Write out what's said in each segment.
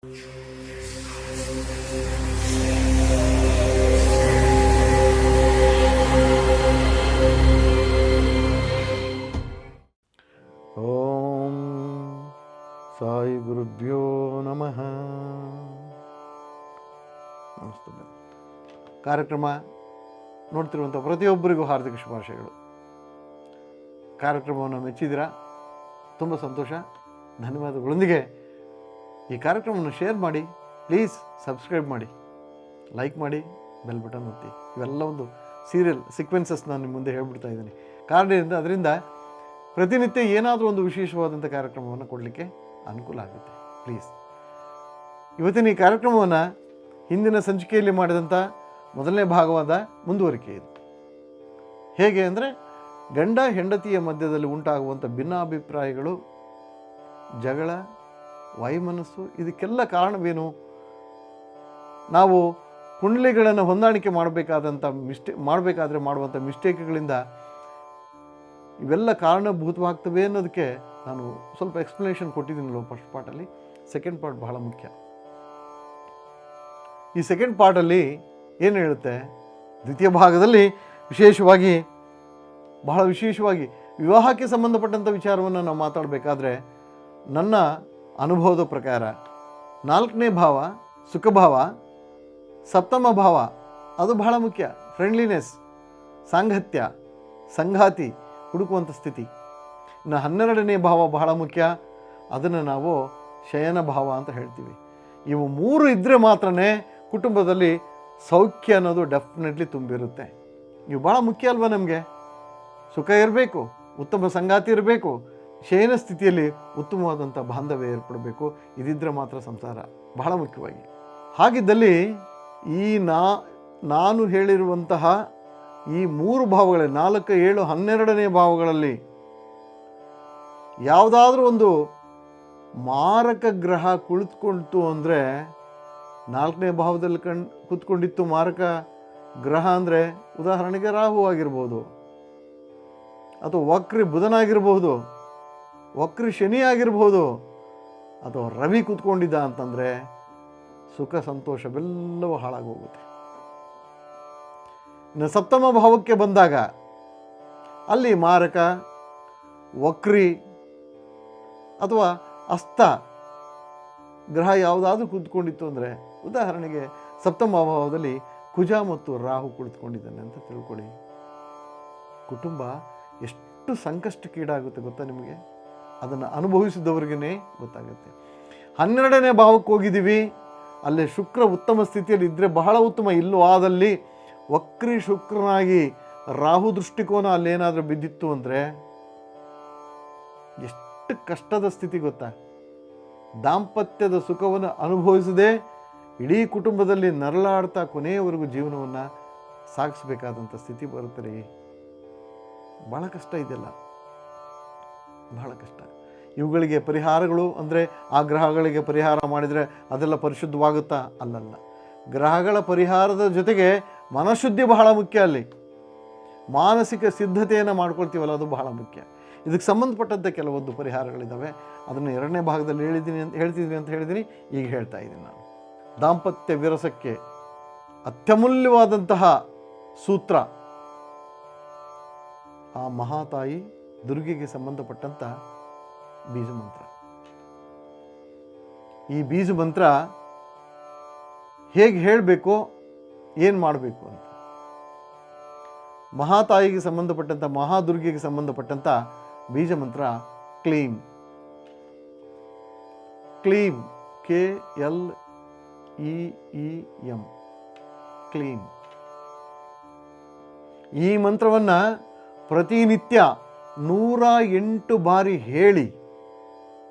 ಓಂ ಸಾಯಿ ಗುರುಭ್ಯೋ ನಮಃ. ನಮಸ್ತೆ. ಕಾರ್ಯಕ್ರಮ ನೋಡ್ತಿರುವಂಥ ಪ್ರತಿಯೊಬ್ಬರಿಗೂ ಹಾರ್ದಿಕ ಶುಭಾಶಯಗಳು. ಕಾರ್ಯಕ್ರಮವನ್ನು ಮೆಚ್ಚಿದ್ದೀರಾ, ತುಂಬ ಸಂತೋಷ, ಧನ್ಯವಾದಗಳೊಂದಿಗೆ ಈ ಕಾರ್ಯಕ್ರಮವನ್ನು ಶೇರ್ ಮಾಡಿ, ಪ್ಲೀಸ್ ಸಬ್ಸ್ಕ್ರೈಬ್ ಮಾಡಿ, ಲೈಕ್ ಮಾಡಿ, ಬೆಲ್ ಬಟನ್ ಒತ್ತಿ. ಇವೆಲ್ಲ ಒಂದು ಸೀರಿಯಲ್ ಸೀಕ್ವೆನ್ಸಸ್ ನಾನು ನಿಮ್ಮ ಮುಂದೆ ಹೇಳ್ಬಿಡ್ತಾ ಇದ್ದೀನಿ. ಕಾರಣದಿಂದ ಅದರಿಂದ ಪ್ರತಿನಿತ್ಯ ಏನಾದರೂ ಒಂದು ವಿಶೇಷವಾದಂಥ ಕಾರ್ಯಕ್ರಮವನ್ನು ಕೊಡಲಿಕ್ಕೆ ಅನುಕೂಲ ಆಗುತ್ತೆ. ಪ್ಲೀಸ್ ಇವತ್ತಿನ ಈ ಕಾರ್ಯಕ್ರಮವನ್ನು ಹಿಂದಿನ ಸಂಚಿಕೆಯಲ್ಲಿ ಮಾಡಿದಂಥ ಮೊದಲನೇ ಭಾಗವಾದ ಮುಂದುವರಿಕೆ ಇದು. ಹೇಗೆ ಅಂದರೆ, ಗಂಡ ಹೆಂಡತಿಯ ಮಧ್ಯದಲ್ಲಿ ಉಂಟಾಗುವಂಥ ಭಿನ್ನಾಭಿಪ್ರಾಯಗಳು, ಜಗಳ, ವೈಮನಸ್ಸು, ಇದಕ್ಕೆಲ್ಲ ಕಾರಣವೇನು? ನಾವು ಕುಂಡಲಿಗಳನ್ನು ಹೊಂದಾಣಿಕೆ ಮಾಡಬೇಕಾದ್ರೆ ಮಾಡುವಂಥ ಮಿಸ್ಟೇಕ್ಗಳಿಂದ ಇವೆಲ್ಲ ಕಾರಣಭೂತವಾಗ್ತವೆ ಅನ್ನೋದಕ್ಕೆ ನಾನು ಸ್ವಲ್ಪ ಎಕ್ಸ್ಪ್ಲನೇಷನ್ ಕೊಟ್ಟಿದ್ದೀನಲ್ಲ ಫಸ್ಟ್ ಪಾರ್ಟಲ್ಲಿ. ಸೆಕೆಂಡ್ ಪಾರ್ಟ್ ಬಹಳ ಮುಖ್ಯ. ಈ ಸೆಕೆಂಡ್ ಪಾರ್ಟಲ್ಲಿ ಏನು ಹೇಳುತ್ತೆ, ದ್ವಿತೀಯ ಭಾಗದಲ್ಲಿ ಬಹಳ ವಿಶೇಷವಾಗಿ ವಿವಾಹಕ್ಕೆ ಸಂಬಂಧಪಟ್ಟಂಥ ವಿಚಾರವನ್ನು ನಾವು ಮಾತಾಡಬೇಕಾದ್ರೆ ನನ್ನ ಅನುಭವದ ಪ್ರಕಾರ 4ನೇ ಭಾವ ಸುಖಭಾವ, ಸಪ್ತಮ ಭಾವ ಅದು ಬಹಳ ಮುಖ್ಯ. ಫ್ರೆಂಡ್ಲಿನೆಸ್, ಸಾಂಗತ್ಯ, ಸಂಗಾತಿ ಹುಡುಕುವಂಥ ಸ್ಥಿತಿ. ಇನ್ನು 12ನೇ ಭಾವ ಬಹಳ ಮುಖ್ಯ, ಅದನ್ನು ನಾವು ಶಯನ ಭಾವ ಅಂತ ಹೇಳ್ತೀವಿ. ಇವು 3 ಇದ್ದರೆ ಮಾತ್ರನೇ ಕುಟುಂಬದಲ್ಲಿ ಸೌಖ್ಯ ಅನ್ನೋದು ಡೆಫಿನೆಟ್ಲಿ ತುಂಬಿರುತ್ತೆ. ಇವು ಭಾಳ ಮುಖ್ಯ ಅಲ್ವಾ ನಮಗೆ? ಸುಖ ಇರಬೇಕು, ಉತ್ತಮ ಸಂಗಾತಿ ಇರಬೇಕು, ಶಯನ ಸ್ಥಿತಿಯಲ್ಲಿ ಉತ್ತಮವಾದಂಥ ಬಾಂಧವ್ಯ ಏರ್ಪಡಬೇಕು. ಇದಿದ್ದರೆ ಮಾತ್ರ ಸಂಸಾರ ಬಹಳ ಮುಖ್ಯವಾಗಿ. ಹಾಗಿದ್ದಲ್ಲಿ ಈ ನಾನು ಹೇಳಿರುವಂತಹ ಈ 3 ಭಾವಗಳಲ್ಲಿ 4, 7, 12ನೇ ಭಾವಗಳಲ್ಲಿ ಯಾವುದಾದ್ರೂ ಒಂದು ಮಾರಕ ಗ್ರಹ ಕುಳಿತುಕೊಳ್ತು ಅಂದರೆ, 4ನೇ ಭಾವದಲ್ಲಿ ಕೂತ್ಕೊಂಡಿತ್ತು ಮಾರಕ ಗ್ರಹ ಅಂದರೆ ಉದಾಹರಣೆಗೆ ರಾಹು ಆಗಿರ್ಬೋದು, ಅಥವಾ ವಕ್ರಿ ಬುಧನಾಗಿರ್ಬೋದು, ವಕ್ರಿ ಶನಿ ಆಗಿರ್ಬೋದು, ಅಥವಾ ರವಿ ಕೂತ್ಕೊಂಡಿದ್ದ ಅಂತಂದರೆ ಸುಖ ಸಂತೋಷವೆಲ್ಲವೂ ಹಾಳಾಗೋಗುತ್ತೆ. ಇನ್ನು ಸಪ್ತಮ ಭಾವಕ್ಕೆ ಬಂದಾಗ ಅಲ್ಲಿ ಮಾರಕ, ವಕ್ರಿ ಅಥವಾ ಅಸ್ತ ಗ್ರಹ ಯಾವುದಾದ್ರೂ ಕೂತ್ಕೊಂಡಿತ್ತು ಅಂದರೆ, ಉದಾಹರಣೆಗೆ ಸಪ್ತಮ ಭಾವದಲ್ಲಿ ಕುಜ ಮತ್ತು ರಾಹು ಕುಳಿತುಕೊಂಡಿದ್ದಾನೆ ಅಂತ ತಿಳ್ಕೊಳ್ಳಿ. ಕುಟುಂಬ ಎಷ್ಟು ಸಂಕಷ್ಟಕ್ಕೀಡಾಗುತ್ತೆ ಗೊತ್ತಾ ನಿಮಗೆ? ಅದನ್ನು ಅನುಭವಿಸಿದವ್ರಿಗೇ ಗೊತ್ತಾಗುತ್ತೆ. 12ನೇ ಭಾವಕ್ಕೆ ಹೋಗಿದ್ದೀವಿ, ಅಲ್ಲಿ ಶುಕ್ರ ಉತ್ತಮ ಸ್ಥಿತಿಯಲ್ಲಿ ಇದ್ದರೆ ಬಹಳ ಉತ್ತಮ. ಇಲ್ಲೂ ಆದಲ್ಲಿ ವಕ್ರಿ ಶುಕ್ರನಾಗಿ ರಾಹು ದೃಷ್ಟಿಕೋನ ಅಲ್ಲೇನಾದರೂ ಬಿದ್ದಿತ್ತು ಅಂದರೆ ಎಷ್ಟು ಕಷ್ಟದ ಸ್ಥಿತಿ ಗೊತ್ತಾ? ದಾಂಪತ್ಯದ ಸುಖವನ್ನು ಅನುಭವಿಸದೆ ಇಡೀ ಕುಟುಂಬದಲ್ಲಿ ನರಳಾಡ್ತಾ ಕೊನೆಯವರೆಗೂ ಜೀವನವನ್ನು ಸಾಗಿಸಬೇಕಾದಂಥ ಸ್ಥಿತಿ ಬರುತ್ತೆ ರೀ. ಭಾಳ ಕಷ್ಟ ಇದೆಲ್ಲ, ಬಹಳ ಕಷ್ಟ. ಇವುಗಳಿಗೆ ಪರಿಹಾರಗಳು ಅಂದರೆ, ಆ ಗ್ರಹಗಳಿಗೆ ಪರಿಹಾರ ಮಾಡಿದರೆ ಅದೆಲ್ಲ ಪರಿಶುದ್ಧವಾಗುತ್ತಾ? ಅಲ್ಲಲ್ಲ. ಗ್ರಹಗಳ ಪರಿಹಾರದ ಜೊತೆಗೆ ಮನಃಶುದ್ಧಿ ಬಹಳ ಮುಖ್ಯ. ಅಲ್ಲಿ ಮಾನಸಿಕ ಸಿದ್ಧತೆಯನ್ನು ಮಾಡ್ಕೊಳ್ತೀವಲ್ಲ, ಅದು ಬಹಳ ಮುಖ್ಯ. ಇದಕ್ಕೆ ಸಂಬಂಧಪಟ್ಟಂಥ ಕೆಲವೊಂದು ಪರಿಹಾರಗಳಿದ್ದಾವೆ. ಅದನ್ನು 2ನೇ ಭಾಗದಲ್ಲಿ ಹೇಳ್ತಿದ್ದೀನಿ ಅಂತ ಹೇಳಿದ್ದೀನಿ, ಈಗ ಹೇಳ್ತಾ ಇದ್ದೀನಿ ನಾನು. ದಾಂಪತ್ಯ ವಿರಸಕ್ಕೆ ಅತ್ಯಮೂಲ್ಯವಾದಂತಹ ಸೂತ್ರ ಆ ಮಹಾತಾಯಿ ದುರ್ಗೆಗೆ ಸಂಬಂಧಪಟ್ಟಂಥ ಬೀಜ ಮಂತ್ರ. ಈ ಬೀಜ ಮಂತ್ರ ಹೇಗೆ ಹೇಳಬೇಕು, ಏನು ಮಾಡಬೇಕು ಅಂತ, ಮಹಾತಾಯಿಗೆ ಸಂಬಂಧಪಟ್ಟಂಥ, ಮಹಾದುರ್ಗೆಗೆ ಸಂಬಂಧಪಟ್ಟಂಥ ಬೀಜ ಮಂತ್ರ ಕ್ಲೀಂ. ಕ್ಲೀಂ, KLEEM, ಕ್ಲೀಂ. ಈ ಮಂತ್ರವನ್ನು ಪ್ರತಿನಿತ್ಯ 108 ಬಾರಿ ಹೇಳಿ,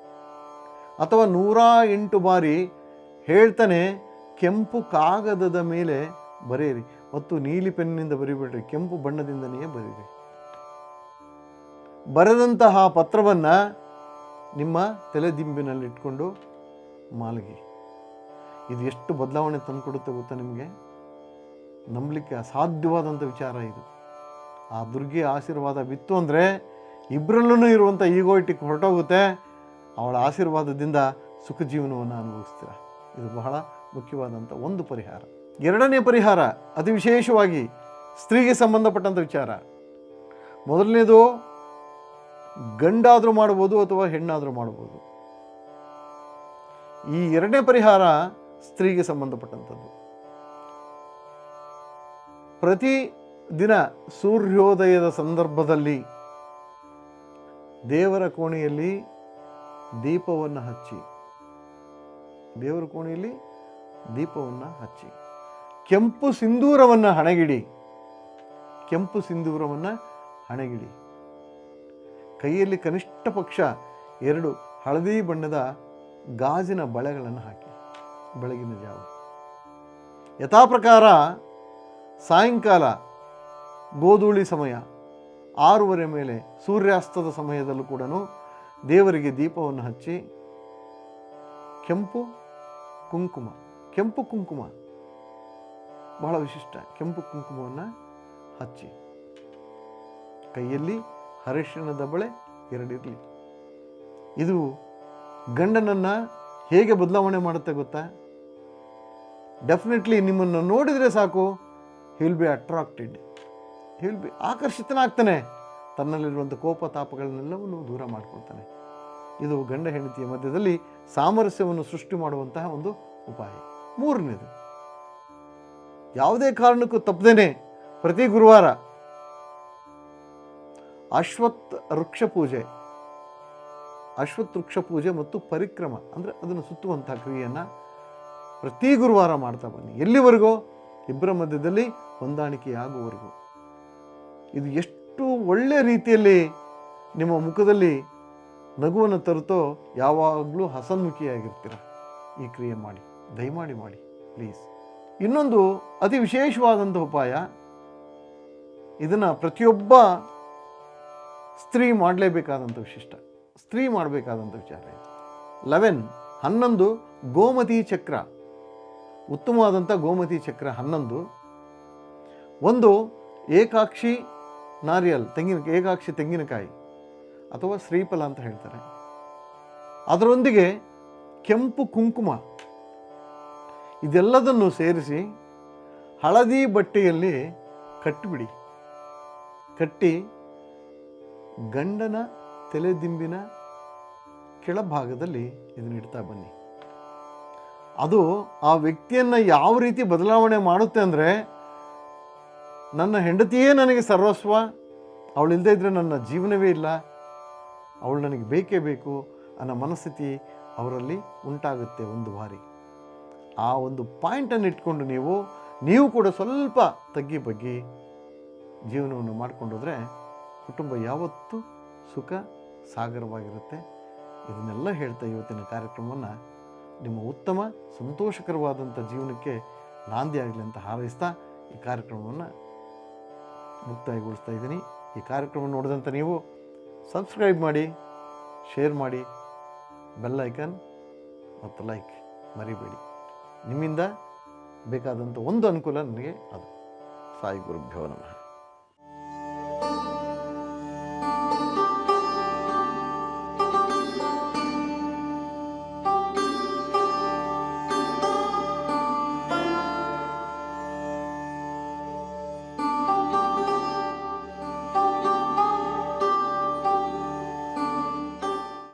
ಅಥವಾ 108 ಬಾರಿ ಹೇಳ್ತಾನೆ ಕೆಂಪು ಕಾಗದದ ಮೇಲೆ ಬರೆಯಿರಿ. ಮತ್ತು ನೀಲಿ ಪೆನ್ನಿನಿಂದ ಬರಿಬೇಡ್ರಿ, ಕೆಂಪು ಬಣ್ಣದಿಂದನೇ ಬರೀರಿ. ಬರೆದಂತಹ ಪತ್ರವನ್ನು ನಿಮ್ಮ ತಲೆದಿಂಬಿನಲ್ಲಿಟ್ಕೊಂಡು ಮಾಲಗಿ. ಇದು ಎಷ್ಟು ಬದಲಾವಣೆ ತಂದುಕೊಡುತ್ತೆ ಗೊತ್ತಾ ನಿಮಗೆ? ನಂಬಲಿಕ್ಕೆ ಅಸಾಧ್ಯವಾದಂಥ ವಿಚಾರ ಇದು. ಆ ದುರ್ಗೆ ಆಶೀರ್ವಾದ ಬಿತ್ತು ಅಂದರೆ ಇಬ್ಬರಲ್ಲೂ ಇರುವಂಥ ಈಗೋಯಿಟಿಕ್ ಹೊರಟೋಗುತ್ತೆ. ಅವಳ ಆಶೀರ್ವಾದದಿಂದ ಸುಖ ಜೀವನವನ್ನು ಅನುಭವಿಸ್ತೀರ. ಇದು ಬಹಳ ಮುಖ್ಯವಾದಂಥ ಒಂದು ಪರಿಹಾರ. ಎರಡನೇ ಪರಿಹಾರ ಅತಿ ವಿಶೇಷವಾಗಿ ಸ್ತ್ರೀಗೆ ಸಂಬಂಧಪಟ್ಟಂಥ ವಿಚಾರ. ಮೊದಲನೇದು ಗಂಡಾದರೂ ಮಾಡ್ಬೋದು ಅಥವಾ ಹೆಣ್ಣಾದರೂ ಮಾಡ್ಬೋದು. ಈ ಎರಡನೇ ಪರಿಹಾರ ಸ್ತ್ರೀಗೆ ಸಂಬಂಧಪಟ್ಟಂಥದ್ದು. ಪ್ರತಿ ದಿನ ಸೂರ್ಯೋದಯದ ಸಂದರ್ಭದಲ್ಲಿ ದೇವರ ಕೋಣೆಯಲ್ಲಿ ದೀಪವನ್ನು ಹಚ್ಚಿ, ದೇವರ ಕೋಣೆಯಲ್ಲಿ ದೀಪವನ್ನು ಹಚ್ಚಿ, ಕೆಂಪು ಸಿಂಧೂರವನ್ನು ಹಣಗಿಡಿ, ಕೆಂಪು ಸಿಂಧೂರವನ್ನು ಹಣಗಿಡಿ. ಕೈಯಲ್ಲಿ ಕನಿಷ್ಠ ಪಕ್ಷ 2 ಹಳದಿ ಬಣ್ಣದ ಗಾಜಿನ ಬಳೆಗಳನ್ನು ಹಾಕಿ ಬೆಳಗಿನ ಜಾವ. ಯಥಾ ಪ್ರಕಾರ ಸಾಯಂಕಾಲ ಗೋಧೂಳಿ ಸಮಯ 6:30 ಮೇಲೆ ಸೂರ್ಯಾಸ್ತದ ಸಮಯದಲ್ಲೂ ಕೂಡ ದೇವರಿಗೆ ದೀಪವನ್ನು ಹಚ್ಚಿ ಕೆಂಪು ಕುಂಕುಮ ಬಹಳ ವಿಶಿಷ್ಟ, ಕೆಂಪು ಕುಂಕುಮವನ್ನು ಹಚ್ಚಿ, ಕೈಯಲ್ಲಿ ಅರಿಶಿಣದ ಬಳೆ 2 ಇರಲಿ. ಇದು ಗಂಡನನ್ನು ಹೇಗೆ ಬದಲಾವಣೆ ಮಾಡುತ್ತೆ ಗೊತ್ತಾ? ಡೆಫಿನೆಟ್ಲಿ ನಿಮ್ಮನ್ನು ನೋಡಿದರೆ ಸಾಕು, will be attracted, will be ಆಕರ್ಷಿತನಾಗ್ತಾನೆ, ತನ್ನಲ್ಲಿರುವಂಥ ಕೋಪ ತಾಪಗಳನ್ನೆಲ್ಲವನ್ನು ದೂರ ಮಾಡ್ಕೊಳ್ತಾನೆ. ಇದು ಗಂಡ ಹೆಂಡತಿಯ ಮಧ್ಯದಲ್ಲಿ ಸಾಮರಸ್ಯವನ್ನು ಸೃಷ್ಟಿ ಮಾಡುವಂತಹ ಒಂದು ಉಪಾಯ. ಮೂರನೇದು, ಯಾವುದೇ ಕಾರಣಕ್ಕೂ ತಪ್ಪದೇನೆ ಪ್ರತಿ ಗುರುವಾರ ಅಶ್ವತ್ಥ ವೃಕ್ಷ ಪೂಜೆ ಮತ್ತು ಪರಿಕ್ರಮ ಅಂದರೆ ಅದನ್ನು ಸುತ್ತುವಂತಹ ಕ್ರಿಯೆಯನ್ನು ಪ್ರತಿ ಗುರುವಾರ ಮಾಡ್ತಾ ಬನ್ನಿ. ಎಲ್ಲಿವರೆಗೂ? ಇಬ್ಬರ ಮಧ್ಯದಲ್ಲಿ ಹೊಂದಾಣಿಕೆಯಾಗುವವರೆಗೂ. ಇದು ಎಷ್ಟು ಒಳ್ಳೆಯ ರೀತಿಯಲ್ಲಿ ನಿಮ್ಮ ಮುಖದಲ್ಲಿ ನಗುವನ್ನು ತರುತ್ತೋ, ಯಾವಾಗಲೂ ಹಸನ್ಮುಖಿಯಾಗಿರ್ತೀರ. ಈ ಕ್ರಿಯೆ ಮಾಡಿ, ದಯಮಾಡಿ ಮಾಡಿ ಪ್ಲೀಸ್. ಇನ್ನೊಂದು ಅತಿ ವಿಶೇಷವಾದಂಥ ಉಪಾಯ, ಇದನ್ನು ಪ್ರತಿಯೊಬ್ಬ ಸ್ತ್ರೀ ಮಾಡಲೇಬೇಕಾದಂಥ ವಿಶಿಷ್ಟ, ಸ್ತ್ರೀ ಮಾಡಬೇಕಾದಂಥ ವಿಚಾರ ಇದು. 11 ಗೋಮತಿ ಚಕ್ರ, ಉತ್ತಮವಾದಂಥ ಗೋಮತಿ ಚಕ್ರ 11. ಒಂದು ಏಕಾಕ್ಷಿ ನಾರಿಯಲ್, ಏಕಾಕ್ಷಿ ತೆಂಗಿನಕಾಯಿ ಅಥವಾ ಶ್ರೀಫಲ ಅಂತ ಹೇಳ್ತಾರೆ. ಅದರೊಂದಿಗೆ ಕೆಂಪು ಕುಂಕುಮ, ಇದೆಲ್ಲದನ್ನು ಸೇರಿಸಿ ಹಳದಿ ಬಟ್ಟೆಯಲ್ಲಿ ಕಟ್ಟಿಬಿಡಿ. ಕಟ್ಟಿ ಗಂಡನ ತಲೆದಿಂಬಿನ ಕೆಳಭಾಗದಲ್ಲಿ ಇದನ್ನು ಇಡ್ತಾ ಬನ್ನಿ. ಅದು ಆ ವ್ಯಕ್ತಿಯನ್ನು ಯಾವ ರೀತಿ ಬದಲಾವಣೆ ಮಾಡುತ್ತೆ ಅಂದರೆ, ನನ್ನ ಹೆಂಡತಿಯೇ ನನಗೆ ಸರ್ವಸ್ವ, ಅವಳಿಲ್ಲದೆ ಇದ್ದರೆ ನನ್ನ ಜೀವನವೇ ಇಲ್ಲ, ಅವಳು ನನಗೆ ಬೇಕೇ ಬೇಕು ಅನ್ನೋ ಮನಸ್ಥಿತಿ ಅವರಲ್ಲಿ ಉಂಟಾಗುತ್ತೆ ಒಂದು ಬಾರಿ. ಆ ಒಂದು ಪಾಯಿಂಟನ್ನು ಇಟ್ಕೊಂಡು ನೀವು ಕೂಡ ಸ್ವಲ್ಪ ತಗ್ಗಿ ಬಗ್ಗಿ ಜೀವನವನ್ನು ಮಾಡಿಕೊಂಡೋದ್ರೆ ಕುಟುಂಬ ಯಾವತ್ತೂ ಸುಖ ಸಾಗರವಾಗಿರುತ್ತೆ. ಇದನ್ನೆಲ್ಲ ಹೇಳ್ತಾ ಇವತ್ತಿನ ಕಾರ್ಯಕ್ರಮವನ್ನು ನಿಮ್ಮ ಉತ್ತಮ ಸಂತೋಷಕರವಾದಂಥ ಜೀವನಕ್ಕೆ ನಾಂದಿ ಆಗಲಿ ಅಂತ ಹಾರೈಸ್ತಾ ಈ ಕಾರ್ಯಕ್ರಮವನ್ನು ಮುಕ್ತಾಯಗೊಳಿಸ್ತಾ ಇದ್ದೀನಿ. ಈ ಕಾರ್ಯಕ್ರಮ ನೋಡಿದಂಥ ನೀವು ಸಬ್ಸ್ಕ್ರೈಬ್ ಮಾಡಿ, ಶೇರ್ ಮಾಡಿ, ಬೆಲ್ ಐಕನ್ ಮತ್ತು ಲೈಕ್ ಮರಿಬೇಡಿ. ನಿಮ್ಮಿಂದ ಬೇಕಾದಂಥ ಒಂದು ಅನುಕೂಲ ನನಗೆ ಅದು. ಸಾಯಿ ಗುರುಭ್ಯೋ ನಮಃ.